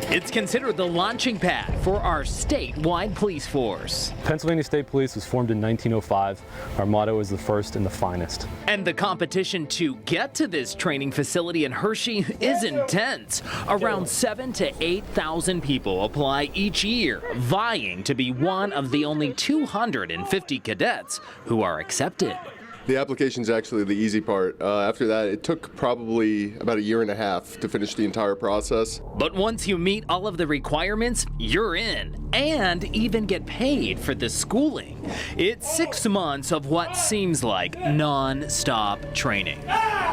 It's considered the launching pad for our statewide police force. Pennsylvania State Police was formed in 1905. Our motto is the first and the finest. And the competition to get to this training facility in Hershey is intense. Around 7,000 to 8,000 people apply each year, vying to be one of the only 250 cadets who are accepted. The application is actually the easy part. After that, it took probably about a year and a half to finish the entire process. But once you meet all of the requirements, you're in, and even get paid for the schooling. It's 6 months of what seems like non-stop training.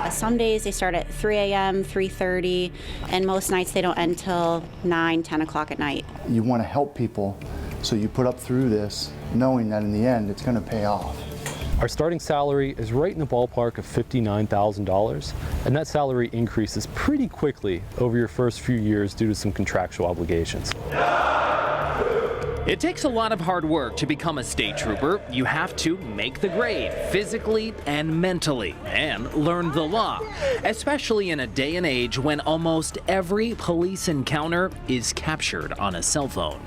Some days they start at 3 a.m., 3:30, and most nights they don't end until 9, 10 o'clock at night. You want to help people, so you put up through this, knowing that in the end it's going to pay off. Our starting salary is right in the ballpark of $59,000, and that salary increases pretty quickly over your first few years due to some contractual obligations. It takes a lot of hard work to become a state trooper. You have to make the grade physically and mentally and learn the law, especially in a day and age when almost every police encounter is captured on a cell phone.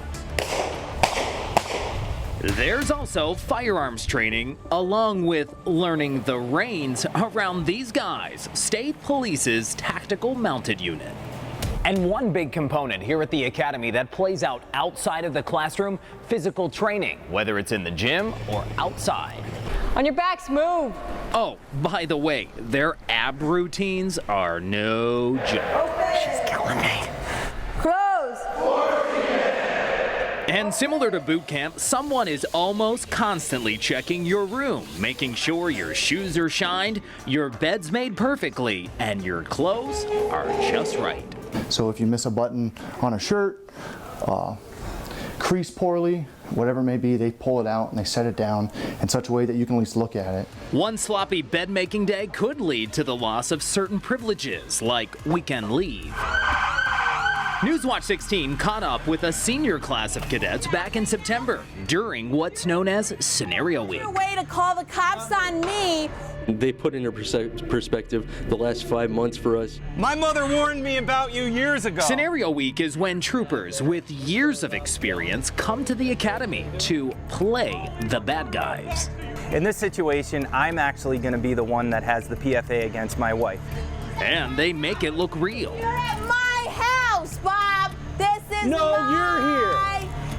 There's also firearms training, along with learning the reins around these guys, State Police's Tactical Mounted Unit. And one big component here at the Academy that plays out outside of the classroom, physical training, whether it's in the gym or outside. On your backs, move. Oh, by the way, their ab routines are no joke. She's killing me. Close. And similar to boot camp, someone is almost constantly checking your room, making sure your shoes are shined, your bed's made perfectly, and your clothes are just right. So if you miss a button on a shirt, crease poorly, whatever it may be, they pull it out and they set it down in such a way that you can at least look at it. One sloppy bed-making day could lead to the loss of certain privileges, like weekend leave. Newswatch 16 caught up with a senior class of cadets back in September during what's known as Scenario Week. A way to call the cops on me. They put into perspective the last 5 months for us. My mother warned me about you years ago. Scenario Week is when troopers with years of experience come to the academy to play the bad guys. In this situation, I'm actually going to be the one that has the PFA against my wife. And they make it look real. You're at my house, Bob. This is No, you're here.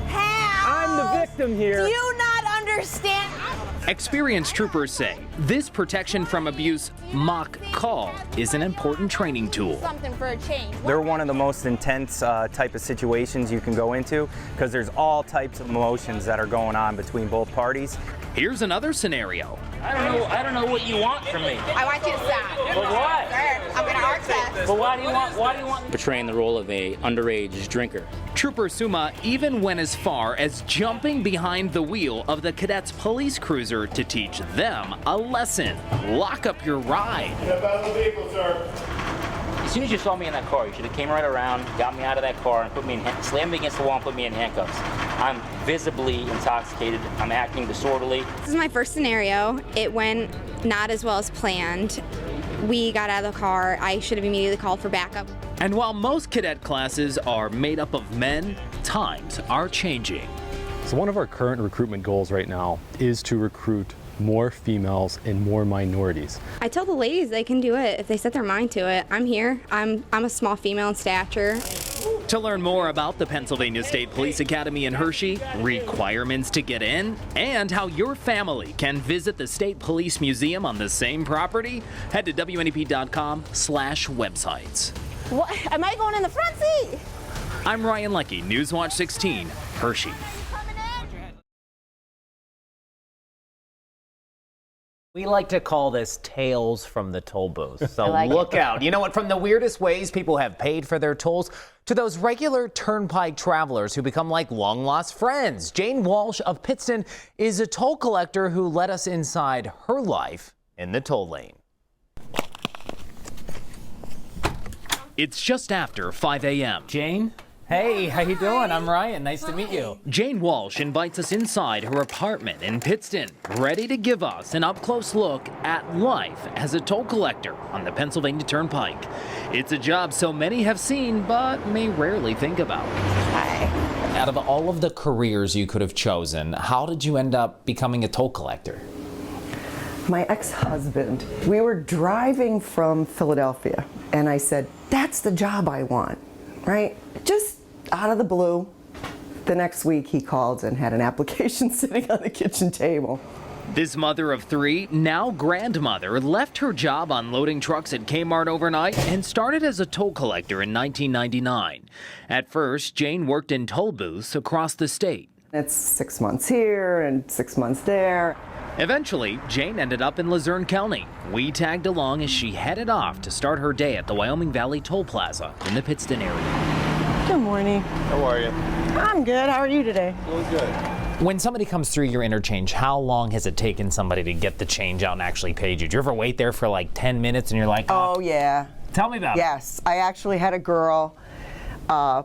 House. I'm the victim here. Do you not understand? Experienced troopers say this protection from abuse mock call is an important training tool. Something for a change. They're one of the most intense type of situations you can go into because there's all types of emotions that are going on between both parties. Here's another scenario. I don't know what you want from me. I want you to stop. But what? I'm going to arc that. But why do you want? Portraying the role of a underage drinker. Trooper Suma even went as far as jumping behind the wheel of the cadets' police cruiser to teach them a lesson. Lock up your ride. Step out of the vehicle, sir. As soon as you saw me in that car, you should have came right around, got me out of that car, and slammed me against the wall and put me in handcuffs. I'm visibly intoxicated. I'm acting disorderly. This is my first scenario. It went not as well as planned. We got out of the car. I should have immediately called for backup. And while most cadet classes are made up of men, times are changing. So one of our current recruitment goals right now is to recruit more females and more minorities. I tell the ladies they can do it if they set their mind to it. I'm here. I'm a small female in stature. To learn more about the Pennsylvania State Police Academy in Hershey, requirements to get in, and how your family can visit the State Police Museum on the same property, head to WNEP.com/websites. What? Am I going in the front seat? I'm Ryan Leckey, Newswatch 16, Hershey. We like to call this Tales from the Toll Booth, so look out. You know what, from the weirdest ways people have paid for their tolls to those regular turnpike travelers who become like long-lost friends. Jane Walsh of Pittston is a toll collector who let us inside her life in the toll lane. It's just after 5 a.m. Jane, Hey, how you doing? I'm Ryan. Nice to meet you. Jane Walsh invites us inside her apartment in Pittston, ready to give us an up-close look at life as a toll collector on the Pennsylvania Turnpike. It's a job so many have seen, but may rarely think about. Hi. Out of all of the careers you could have chosen, how did you end up becoming a toll collector? My ex-husband, we were driving from Philadelphia, and I said, that's the job I want, right? Just out of the blue, the next week he called and had an application sitting on the kitchen table. This mother of three, now grandmother, left her job unloading trucks at Kmart overnight and started as a toll collector in 1999. At first, Jane worked in toll booths across the state. It's 6 months here and 6 months there. Eventually, Jane ended up in Luzerne County. We tagged along as she headed off to start her day at the Wyoming Valley Toll Plaza in the Pittston area. Good morning. How are you? I'm good. How are you today? Doing good. When somebody comes through your interchange, how long has it taken somebody to get the change out and actually paid you? Do you ever wait there for like 10 minutes and you're like, oh yeah. Tell me about it. Yes, I actually had a girl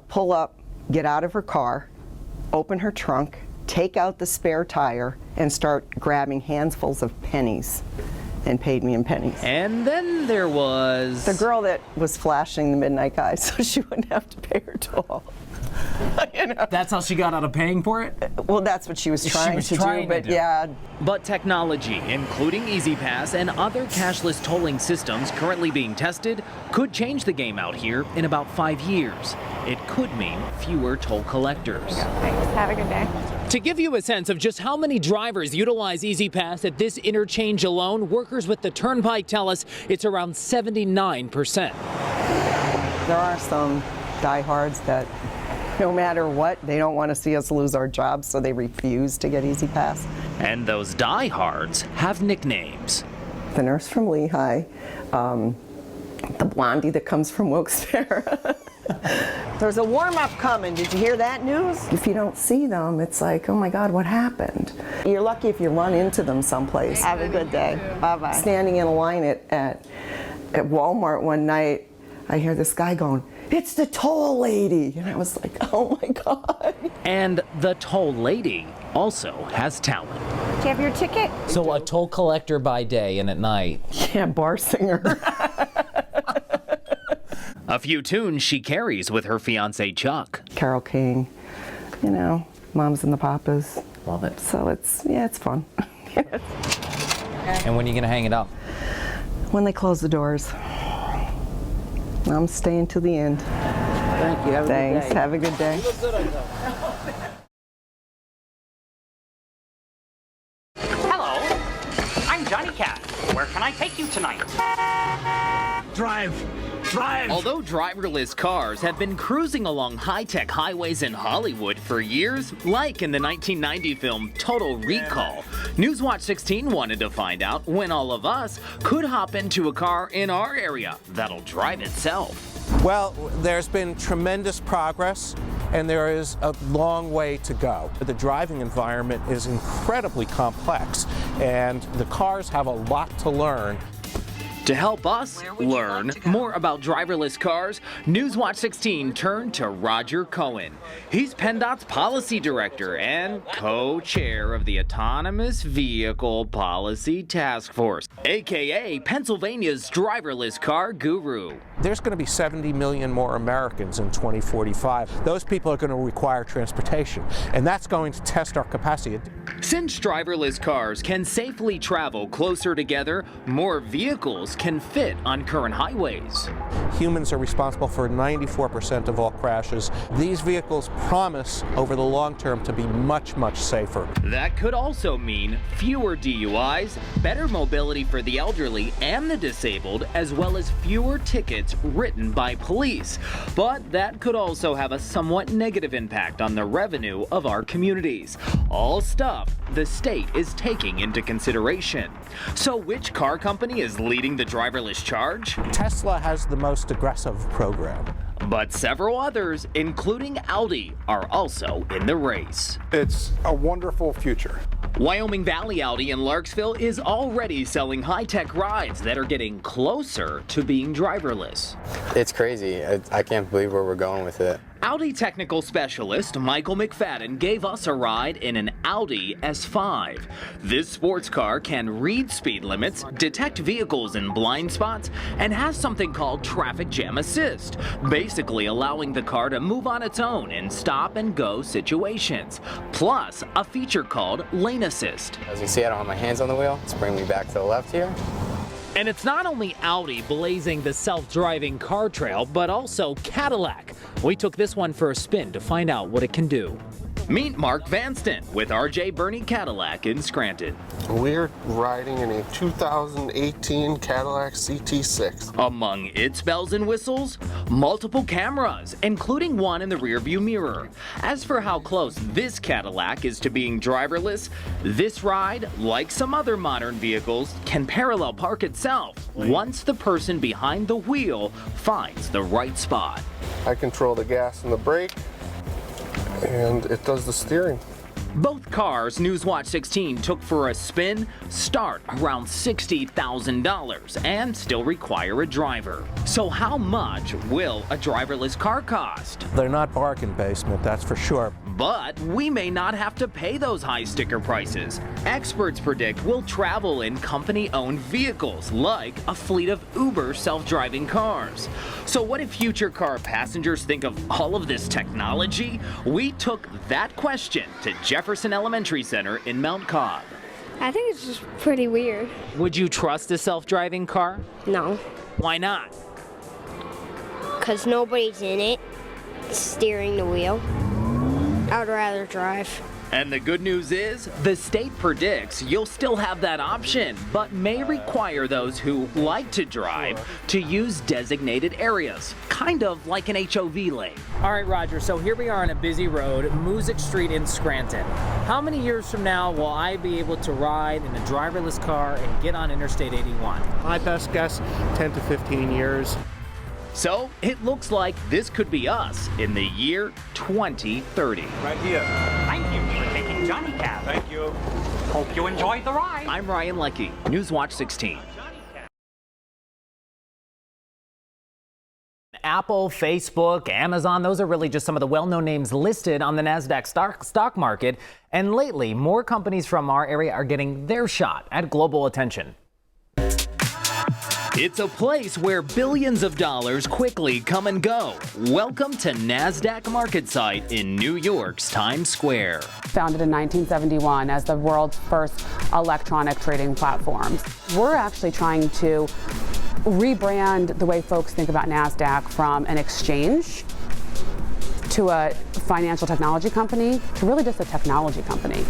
pull up, get out of her car, open her trunk, take out the spare tire, and start grabbing handfuls of pennies, and paid me in pennies. And then there was the girl that was flashing the midnight guy so she wouldn't have to pay her toll. You know? That's how she got out of paying for it? Well, that's what she was trying to do, but yeah. But technology, including EasyPass and other cashless tolling systems currently being tested, could change the game out here in about 5 years. It could mean fewer toll collectors. Thanks. Have a good day. To give you a sense of just how many drivers utilize EasyPass at this interchange alone, workers with the Turnpike tell us it's around 79%. There are some diehards that no matter what, they don't want to see us lose our jobs, so they refuse to get EasyPass. And those diehards have nicknames. The nurse from Lehigh, the blondie that comes from Wilkes-Barre. There's a warm-up coming. Did you hear that news? If you don't see them, it's like, oh my God, what happened? You're lucky if you run into them someplace. Have a good day. Bye-bye. Standing in a line at Walmart one night, I hear this guy going, "It's the toll lady." And I was like, oh my God. And the toll lady also has talent. Do you have your ticket? So a toll collector by day and at night. Yeah, bar singer. A few tunes she carries with her fiancé Chuck. Carole King, you know, Moms and the Papas. Love it. So it's fun. And when are you going to hang it up? When they close the doors. I'm staying to the end. Thank you. Have a good day. Thanks. Have a good day. You look good on that. Hello, I'm Johnny Cat. Where can I take you tonight? Drive! Although driverless cars have been cruising along high-tech highways in Hollywood for years, like in the 1990 film Total Recall, Newswatch 16 wanted to find out when all of us could hop into a car in our area that'll drive itself. Well, there's been tremendous progress, and there is a long way to go. The driving environment is incredibly complex, and the cars have a lot to learn. To help us learn more about driverless cars, Newswatch 16 turned to Roger Cohen. He's PennDOT's policy director and co-chair of the Autonomous Vehicle Policy Task Force, aka Pennsylvania's driverless car guru. There's going to be 70 million more Americans in 2045. Those people are going to require transportation, and that's going to test our capacity. Since driverless cars can safely travel closer together, more vehicles can fit on current highways. Humans are responsible for 94% of all crashes. These vehicles promise over the long term to be much, much safer. That could also mean fewer DUIs, better mobility for the elderly and the disabled, as well as fewer tickets written by police. But that could also have a somewhat negative impact on the revenue of our communities. All stuff the state is taking into consideration. So which car company is leading the driverless charge? Tesla has the most aggressive program. But several others, including Audi, are also in the race. It's a wonderful future. Wyoming Valley Audi in Larksville is already selling high-tech rides that are getting closer to being driverless. It's crazy. I can't believe where we're going with it. Audi technical specialist Michael McFadden gave us a ride in an Audi S5. This sports car can read speed limits, detect vehicles in blind spots, and has something called traffic jam assist, basically allowing the car to move on its own in stop and go situations, plus a feature called lane assist. As you see, I don't have my hands on the wheel. Let's bring me back to the left here. And it's not only Audi blazing the self-driving car trail, but also Cadillac. We took this one for a spin to find out what it can do. Meet Mark Vanston with RJ Burney Cadillac in Scranton. We're riding in a 2018 Cadillac CT6. Among its bells and whistles, multiple cameras, including one in the rearview mirror. As for how close this Cadillac is to being driverless, this ride, like some other modern vehicles, can parallel park itself once the person behind the wheel finds the right spot. I control the gas and the brake, and it does the steering. Both cars Newswatch 16 took for a spin start around $60,000 and still require a driver. So how much will a driverless car cost? They're not bargain basement, that's for sure. But we may not have to pay those high sticker prices. Experts predict we'll travel in company-owned vehicles, like a fleet of Uber self-driving cars. So what if future car passengers think of all of this technology? We took that question to Jefferson Elementary Center in Mount Cobb. I think it's just pretty weird. Would you trust a self-driving car? No. Why not? Because nobody's in it steering the wheel. I would rather drive. And the good news is, the state predicts you'll still have that option, but may require those who like to drive to use designated areas, kind of like an HOV lane. All right, Roger, so here we are on a busy road, Music Street in Scranton. How many years from now will I be able to ride in a driverless car and get on Interstate 81? My best guess, 10 to 15 years. So it looks like this could be us in the year 2030. Right here. Thank you for taking Johnny Cab. Thank you. Hope you enjoyed the ride. I'm Ryan Leckey, Newswatch 16. Apple, Facebook, Amazon, those are really just some of the well-known names listed on the Nasdaq stock market. And lately, more companies from our area are getting their shot at global attention. It's a place where billions of dollars quickly come and go. Welcome to Nasdaq Market Site in New York's Times Square. Founded in 1971 as the world's first electronic trading platform. We're actually trying to rebrand the way folks think about Nasdaq from an exchange to a financial technology company to really just a technology company.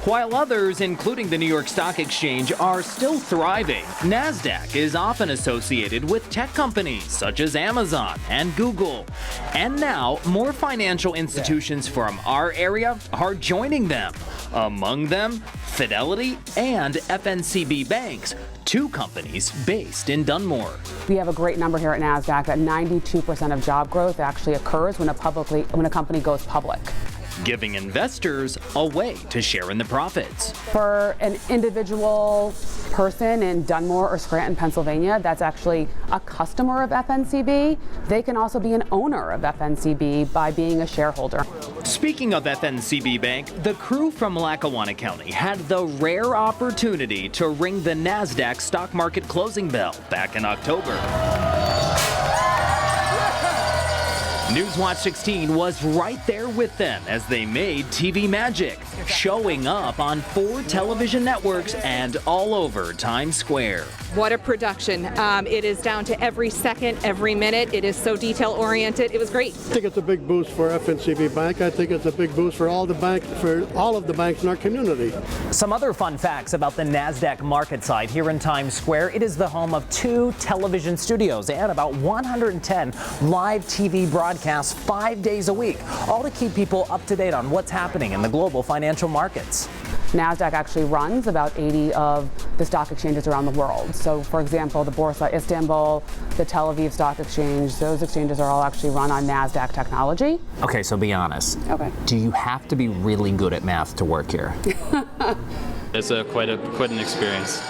While others, including the New York Stock Exchange, are still thriving, Nasdaq is often associated with tech companies such as Amazon and Google. And now, more financial institutions from our area are joining them. Among them, Fidelity and FNCB Banks, two companies based in Dunmore. We have a great number here at Nasdaq that 92% of job growth actually occurs when a company goes public, giving investors a way to share in the profits. For an individual person in Dunmore or Scranton, Pennsylvania, that's actually a customer of FNCB, they can also be an owner of FNCB by being a shareholder. Speaking of FNCB Bank, the crew from Lackawanna County had the rare opportunity to ring the Nasdaq stock market closing bell back in October. Newswatch 16 was right there with them as they made TV magic, showing up on 4 television networks and all over Times Square. What a production. It is down to every second, every minute. It is so detail-oriented. It was great. I think it's a big boost for FNCB Bank. I think it's a big boost for all of the banks in our community. Some other fun facts about the Nasdaq market site here in Times Square. It is the home of 2 television studios and about 110 live TV broadcasts 5 days a week, all to keep people up to date on what's happening in the global financial markets. Nasdaq actually runs about 80 of the stock exchanges around the world. So, for example, the Borsa Istanbul, the Tel Aviv Stock Exchange, those exchanges are all actually run on Nasdaq technology. Okay, so be honest. Okay. Do you have to be really good at math to work here? It's quite an experience.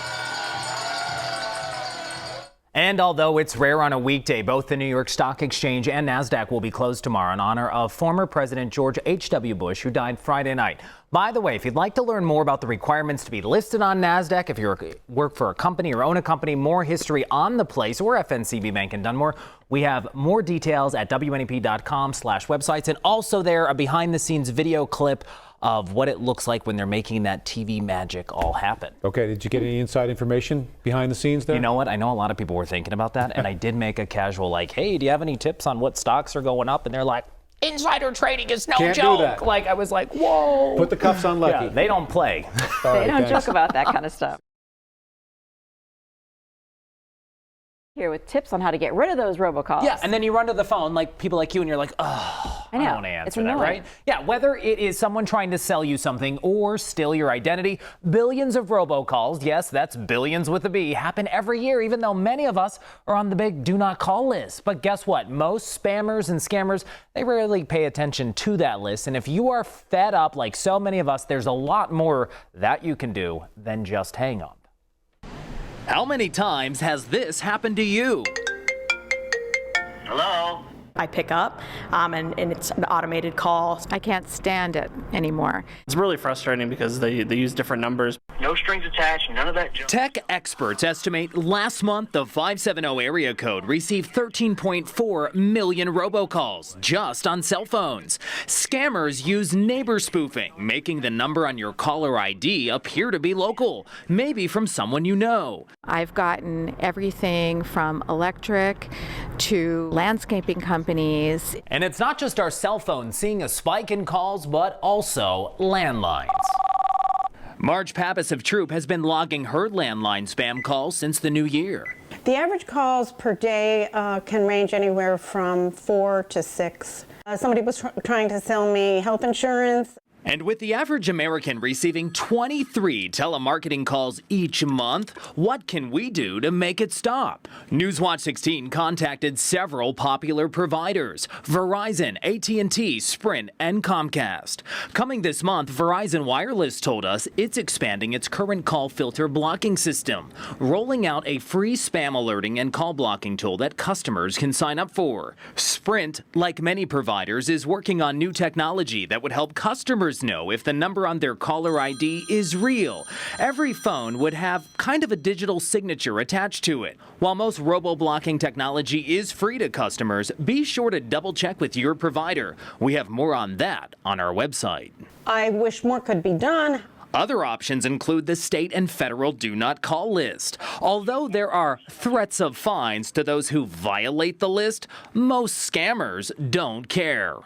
And although it's rare on a weekday, both the New York Stock Exchange and Nasdaq will be closed tomorrow in honor of former President George H.W. Bush, who died Friday night. By the way, if you'd like to learn more about the requirements to be listed on Nasdaq, if you work for a company or own a company, more history on the place, or FNCB Bank in Dunmore, we have more details at WNEP.com/websites. And also there, a behind-the-scenes video clip of what it looks like when they're making that TV magic all happen. Okay, did you get any inside information behind the scenes there? You know what? I know a lot of people were thinking about that, and I did make a casual like, hey, do you have any tips on what stocks are going up? And they're like, insider trading is no Can't joke. do that. Like, I was like, whoa. Put the cuffs on Leckey. Yeah, they don't play. They don't joke about that kind of stuff. Here with tips on how to get rid of those robocalls. Yeah, and then you run to the phone, like people like you, and you're like, oh, I don't want to answer that, right? Yeah, whether it is someone trying to sell you something or steal your identity, billions of robocalls, yes, that's billions with a B, happen every year, even though many of us are on the big do not call list. But guess what? Most spammers and scammers, they rarely pay attention to that list. And if you are fed up like so many of us, there's a lot more that you can do than just hang up. How many times has this happened to you? Hello? I pick up, and it's an automated call. I can't stand it anymore. It's really frustrating because they use different numbers. No strings attached, none of that junk. Tech experts estimate last month the 570 area code received 13.4 million robocalls just on cell phones. Scammers use neighbor spoofing, making the number on your caller ID appear to be local, maybe from someone you know. I've gotten everything from electric to landscaping companies. And it's not just our cell phones seeing a spike in calls, but also landlines. Marge Pappas of Troop has been logging her landline spam calls since the new year. The average calls per day can range anywhere from 4 to 6. Somebody was trying to sell me health insurance. And with the average American receiving 23 telemarketing calls each month, what can we do to make it stop? Newswatch 16 contacted several popular providers: Verizon, AT&T, Sprint, and Comcast. Coming this month, Verizon Wireless told us it's expanding its current call filter blocking system, rolling out a free spam alerting and call blocking tool that customers can sign up for. Sprint, like many providers, is working on new technology that would help customers know if the number on their caller ID is real. Every phone would have kind of a digital signature attached to it. While most robo-blocking technology is free to customers, be sure to double check with your provider. We have more on that on our website. I wish more could be done. Other options include the state and federal do not call list. Although there are threats of fines to those who violate the list, most scammers don't care.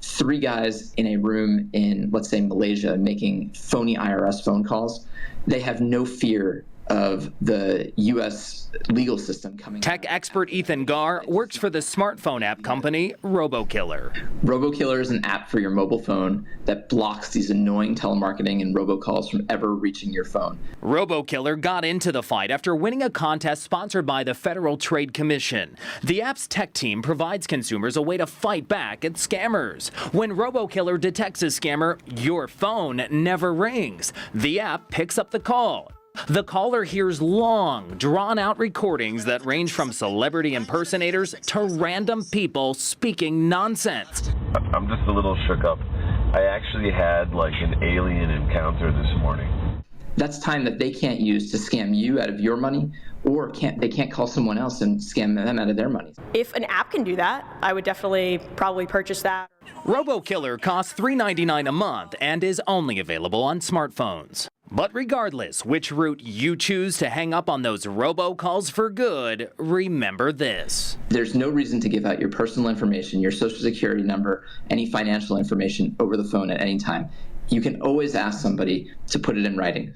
3 guys in a room in, let's say, Malaysia making phony IRS phone calls, they have no fear of the U.S. legal system coming. Tech expert Ethan Garr works for the smartphone app company Robokiller. Robokiller is an app for your mobile phone that blocks these annoying telemarketing and robocalls from ever reaching your phone. Robokiller got into the fight after winning a contest sponsored by the Federal Trade Commission. The app's tech team provides consumers a way to fight back at scammers. When Robokiller detects a scammer, your phone never rings. The app picks up the call. The caller hears long, drawn-out recordings that range from celebrity impersonators to random people speaking nonsense. I'm just a little shook up. I actually had an alien encounter this morning. That's time that they can't use to scam you out of your money, or they can't call someone else and scam them out of their money. If an app can do that, I would probably purchase that. Robokiller costs $3.99 a month and is only available on smartphones. But regardless which route you choose to hang up on those robocalls for good, remember this. There's no reason to give out your personal information, your social security number, any financial information over the phone at any time. You can always ask somebody to put it in writing.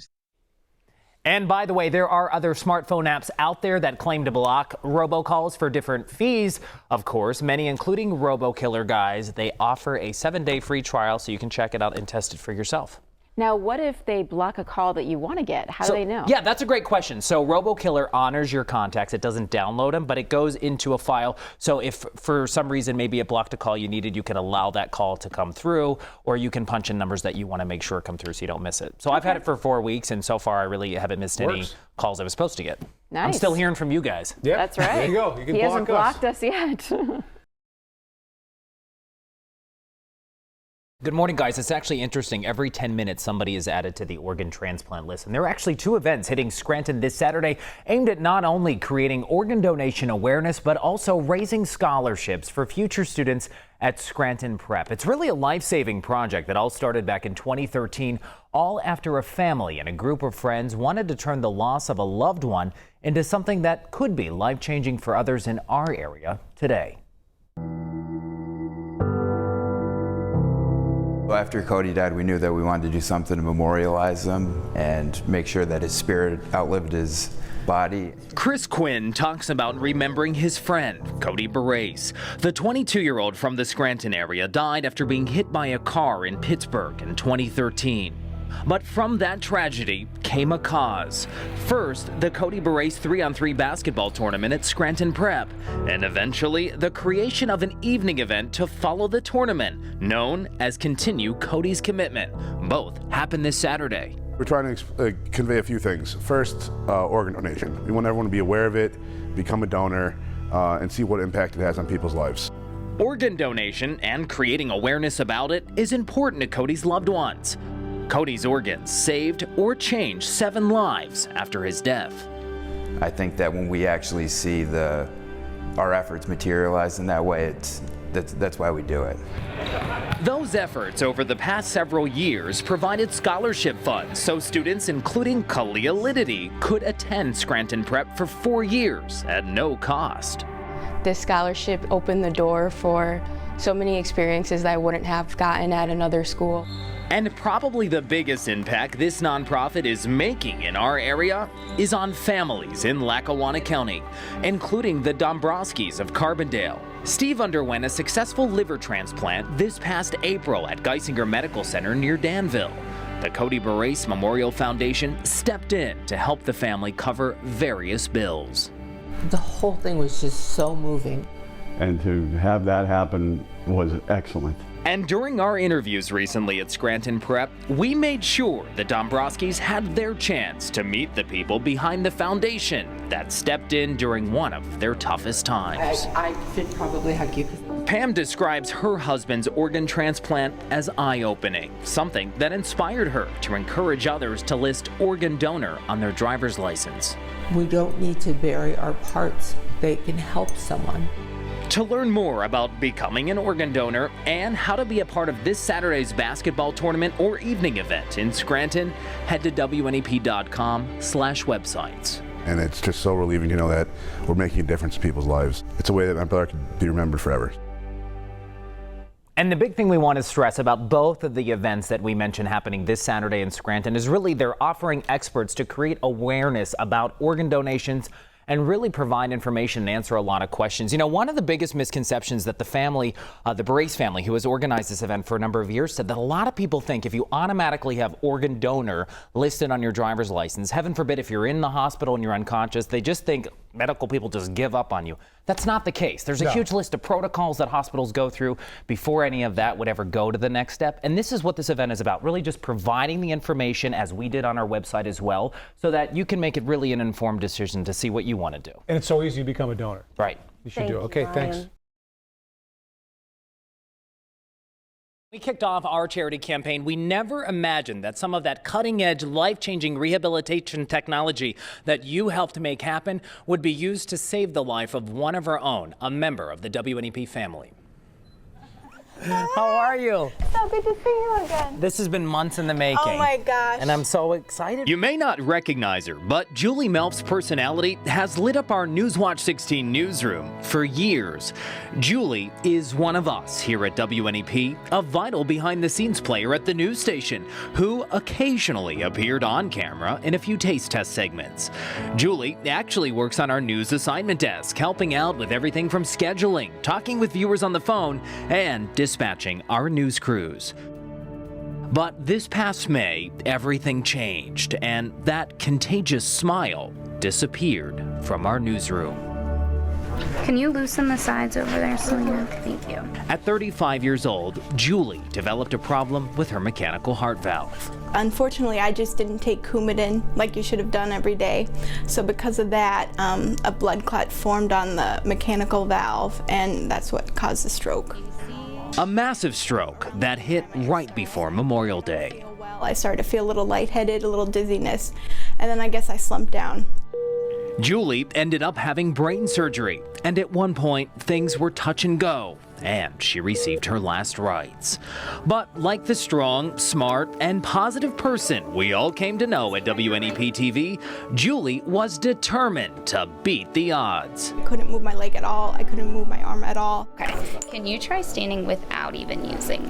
And by the way, there are other smartphone apps out there that claim to block robocalls for different fees. Of course, many, including Robokiller guys, they offer a 7-day free trial so you can check it out and test it for yourself. Now, what if they block a call that you want to get? How do they know? Yeah, that's a great question. So Robokiller honors your contacts. It doesn't download them, but it goes into a file. So if for some reason maybe it blocked a call you needed, you can allow that call to come through, or you can punch in numbers that you want to make sure come through so you don't miss it. So I've had it for 4 weeks, and so far I really haven't missed any calls I was supposed to get. Nice. I'm still hearing from you guys. Yeah, that's right. There you go. You can he hasn't block blocked us yet. Good morning, guys. It's actually interesting. Every 10 minutes, somebody is added to the organ transplant list. And there are actually 2 events hitting Scranton this Saturday aimed at not only creating organ donation awareness, but also raising scholarships for future students at Scranton Prep. It's really a life-saving project that all started back in 2013, all after a family and a group of friends wanted to turn the loss of a loved one into something that could be life-changing for others in our area today. After Cody died, we knew that we wanted to do something to memorialize him and make sure that his spirit outlived his body. Chris Quinn talks about remembering his friend, Cody Barrace. The 22-year-old from the Scranton area died after being hit by a car in Pittsburgh in 2013. But from that tragedy came a cause. First, the Cody Barrace 3-on-3 basketball tournament at Scranton Prep, and eventually the creation of an evening event to follow the tournament, known as Continue Cody's Commitment. Both happen this Saturday. We're trying to convey a few things. First, organ donation. We want everyone to be aware of it, become a donor, and see what impact it has on people's lives. Organ donation and creating awareness about it is important to Cody's loved ones. Cody's organs saved or changed 7 lives after his death. I think that when we actually see our efforts materialize in that way, that's why we do it. Those efforts over the past several years provided scholarship funds so students, including Kalia Lidity, could attend Scranton Prep for 4 years at no cost. This scholarship opened the door for so many experiences that I wouldn't have gotten at another school. And probably the biggest impact this nonprofit is making in our area is on families in Lackawanna County, including the Dombrowskis of Carbondale. Steve underwent a successful liver transplant this past April at Geisinger Medical Center near Danville. The Cody Barrace Memorial Foundation stepped in to help the family cover various bills. The whole thing was just so moving. And to have that happen was excellent. And during our interviews recently at Scranton Prep, we made sure the Dombrowskis had their chance to meet the people behind the foundation that stepped in during one of their toughest times. I should probably hug you. Pam describes her husband's organ transplant as eye-opening, something that inspired her to encourage others to list organ donor on their driver's license. We don't need to bury our parts. They can help someone. To learn more about becoming an organ donor and how to be a part of this Saturday's basketball tournament or evening event in Scranton, head to WNEP.com/websites. And it's just so relieving to know that we're making a difference in people's lives. It's a way that my brother can be remembered forever. And the big thing we want to stress about both of the events that we mentioned happening this Saturday in Scranton is really they're offering experts to create awareness about organ donations and really provide information and answer a lot of questions. You know, one of the biggest misconceptions that the family, the Barrace family, who has organized this event for a number of years, said that a lot of people think if you automatically have organ donor listed on your driver's license, heaven forbid if you're in the hospital and you're unconscious, they just think medical people just give up on you. That's not the case. There's a huge list of protocols that hospitals go through before any of that would ever go to the next step. And this is what this event is about, really just providing the information as we did on our website as well, so that you can make it really an informed decision to see what you want to do. And it's so easy to become a donor. Right. You should do it. Okay, thanks. We kicked off our charity campaign. We never imagined that some of that cutting-edge, life-changing rehabilitation technology that you helped make happen would be used to save the life of one of our own, a member of the WNEP family. How are you? So good to see you again. This has been months in the making. Oh my gosh. And I'm so excited. You may not recognize her, but Julie Melf's personality has lit up our Newswatch 16 newsroom for years. Julie is one of us here at WNEP, a vital behind-the-scenes player at the news station, who occasionally appeared on camera in a few taste test segments. Julie actually works on our news assignment desk, helping out with everything from scheduling, talking with viewers on the phone, and dispatching our news crews. But this past May, everything changed, and that contagious smile disappeared from our newsroom. Can you loosen the sides over there, Selena? Thank you. At 35 years old, Julie developed a problem with her mechanical heart valve. Unfortunately, I just didn't take Coumadin like you should have done every day. So because of that, a blood clot formed on the mechanical valve, and that's what caused the stroke. A massive stroke that hit right before Memorial Day. I started to feel a little lightheaded, a little dizziness, and then I guess I slumped down. Julie ended up having brain surgery, and at one point, things were touch and go, and she received her last rites. But like the strong, smart, and positive person we all came to know at WNEP TV, Julie was determined to beat the odds. I couldn't move my leg at all. I couldn't move my arm at all. Okay. Can you try standing without even using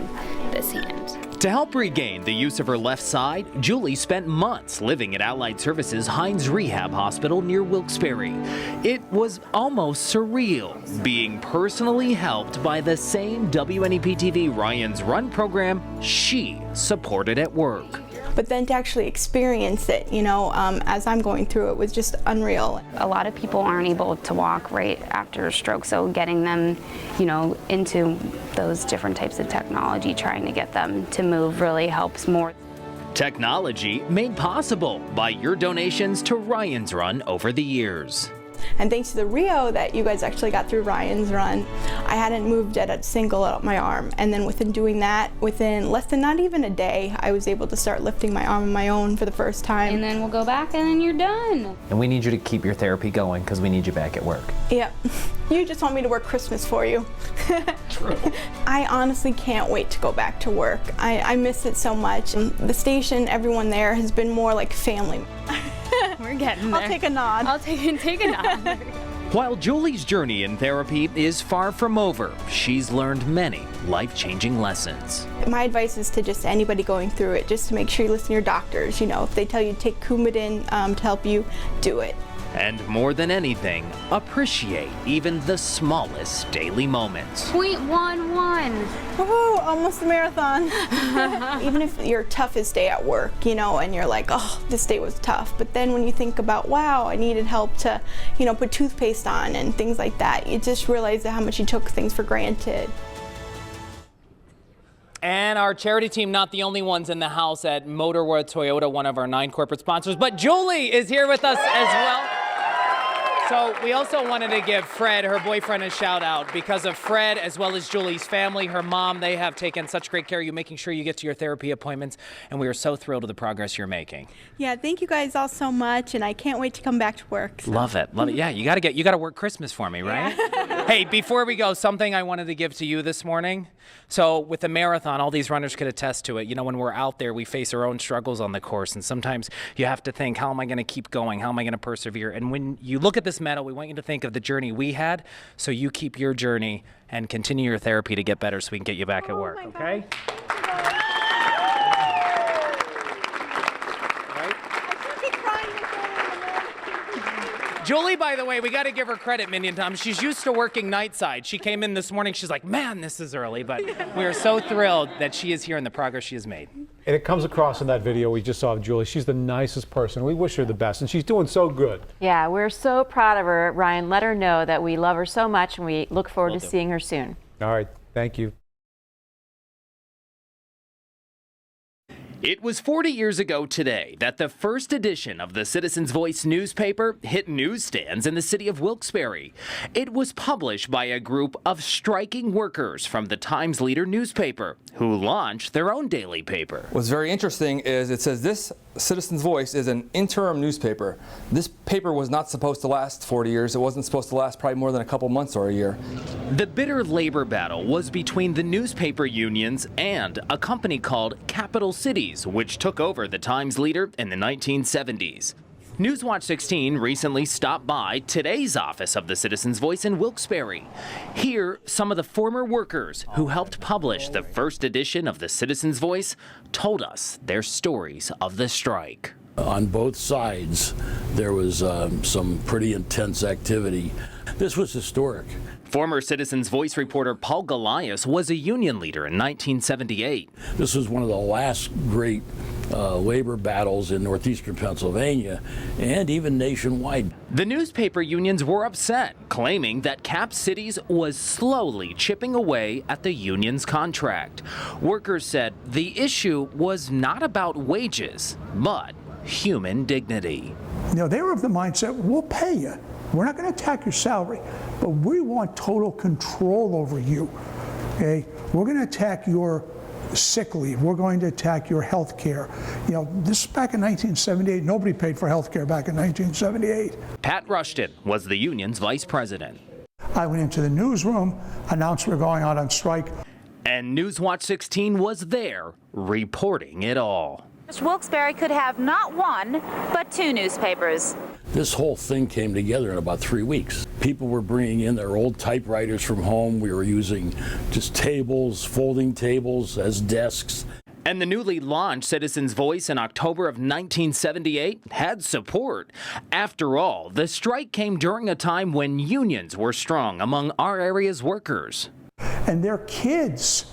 this hand? To help regain the use of her left side, Julie spent months living at Allied Services Hines Rehab Hospital near Wilkes-Barre. It was almost surreal, being personally helped by the same WNEP TV Ryan's Run program she supported at work. But then to actually experience it, as I'm going through it, was just unreal. A lot of people aren't able to walk right after a stroke, so getting them, into those different types of technology, trying to get them to move really helps more. Technology made possible by your donations to Ryan's Run over the years. And thanks to the Rio that you guys actually got through Ryan's Run, I hadn't moved at a single of my arm. And then within doing that, within less than not even a day, I was able to start lifting my arm on my own for the first time. And then we'll go back and then you're done. And we need you to keep your therapy going because we need you back at work. Yep. You just want me to work Christmas for you. True. I honestly can't wait to go back to work. I miss it so much. The station, everyone there has been more like family. We're getting there. I'll take a nod. I'll take a nod. While Julie's journey in therapy is far from over, she's learned many life-changing lessons. My advice is to just anybody going through it, just to make sure you listen to your doctors. If they tell you to take Coumadin to help you, do it. And more than anything, appreciate even the smallest daily moments. 0.11. Woohoo, almost a marathon. Even if your toughest day at work, and you're like, oh, this day was tough. But then when you think about, wow, I needed help to, put toothpaste on and things like that, you just realize how much you took things for granted. And our charity team, not the only ones in the house at Motor World Toyota, one of our 9 corporate sponsors, but Julie is here with us as well. So we also wanted to give Fred, her boyfriend, a shout out because of Fred, as well as Julie's family, her mom. They have taken such great care of you, making sure you get to your therapy appointments. And we are so thrilled with the progress you're making. Yeah, thank you guys all so much. And I can't wait to come back to work. So. Love it. Love it. Yeah, you got to work Christmas for me, right? Yeah. Hey, before we go, something I wanted to give to you this morning. So with the marathon, all these runners could attest to it. When we're out there, we face our own struggles on the course. And sometimes you have to think, how am I going to keep going? How am I going to persevere? And when you look at this medal, we want you to think of the journey we had. So you keep your journey and continue your therapy to get better so we can get you back at work, okay? Julie, by the way, we got to give her credit, Minion Tom. She's used to working night side. She came in this morning. She's like, man, this is early. But we are so thrilled that she is here and the progress she has made. And it comes across in that video we just saw of Julie. She's the nicest person. We wish her the best, and she's doing so good. Yeah, we're so proud of her. Ryan, let her know that we love her so much, and we look forward to seeing her soon. All right, thank you. It was 40 years ago today that the first edition of the Citizens Voice newspaper hit newsstands in the city of Wilkes-Barre. It was published by a group of striking workers from the Times Leader newspaper who launched their own daily paper. What's very interesting is it says this Citizens Voice is an interim newspaper. This paper was not supposed to last 40 years. It wasn't supposed to last probably more than a couple months or a year. The bitter labor battle was between the newspaper unions and a company called Capital Cities, which took over the Times Leader in the 1970s. Newswatch 16 recently stopped by today's office of the Citizens Voice in Wilkes-Barre. Here, some of the former workers who helped publish the first edition of the Citizens Voice told us their stories of the strike. On both sides, there was some pretty intense activity. This was historic. Former Citizens Voice reporter Paul Golias was a union leader in 1978. This was one of the last great labor battles in northeastern Pennsylvania and even nationwide. The newspaper unions were upset, claiming that Cap Cities was slowly chipping away at the union's contract. Workers said the issue was not about wages, but human dignity. You know, they were of the mindset, we'll pay you. We're not going to attack your salary, but we want total control over you. Okay? We're going to attack your sick leave. We're going to attack your health care. You know, this is back in 1978. Nobody paid for health care back in 1978. Pat Rushton was the union's vice president. I went into the newsroom, announced we're going out on strike. And Newswatch 16 was there, reporting it all. Wilkes-Barre could have not one, but two newspapers. This whole thing came together in about 3 weeks. People were bringing in their old typewriters from home. We were using just tables, folding tables as desks. And the newly launched Citizens Voice in October of 1978 had support. After all, the strike came during a time when unions were strong among our area's workers. And their kids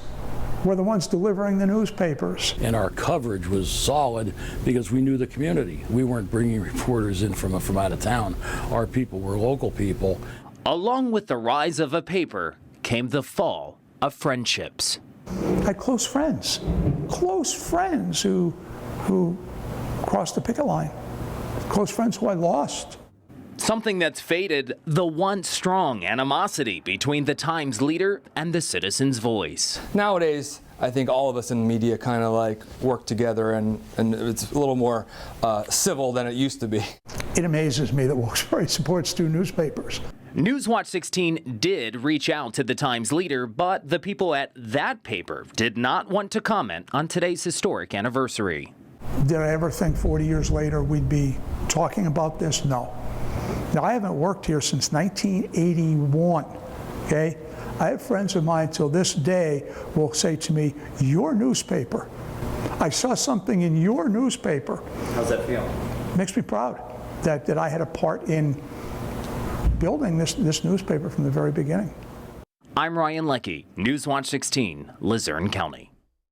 were the ones delivering the newspapers. And our coverage was solid because we knew the community. We weren't bringing reporters in from out of town. Our people were local people. Along with the rise of a paper came the fall of friendships. I had close friends who crossed the picket line, close friends who I lost. Something that's faded, the once strong animosity between the Times leader and the Citizens Voice. Nowadays, I think all of us in media kind of like work together and it's a little more civil than it used to be. It amazes me that Wilkes-Barre supports two newspapers. Newswatch 16 did reach out to the Times leader, but the people at that paper did not want to comment on today's historic anniversary. Did I ever think 40 years later we'd be talking about this? No. Now, I haven't worked here since 1981, okay? I have friends of mine till this day will say to me, your newspaper, I saw something in your newspaper. How's that feel? Makes me proud that I had a part in building this newspaper from the very beginning. I'm Ryan Leckey, Newswatch 16, Luzerne County.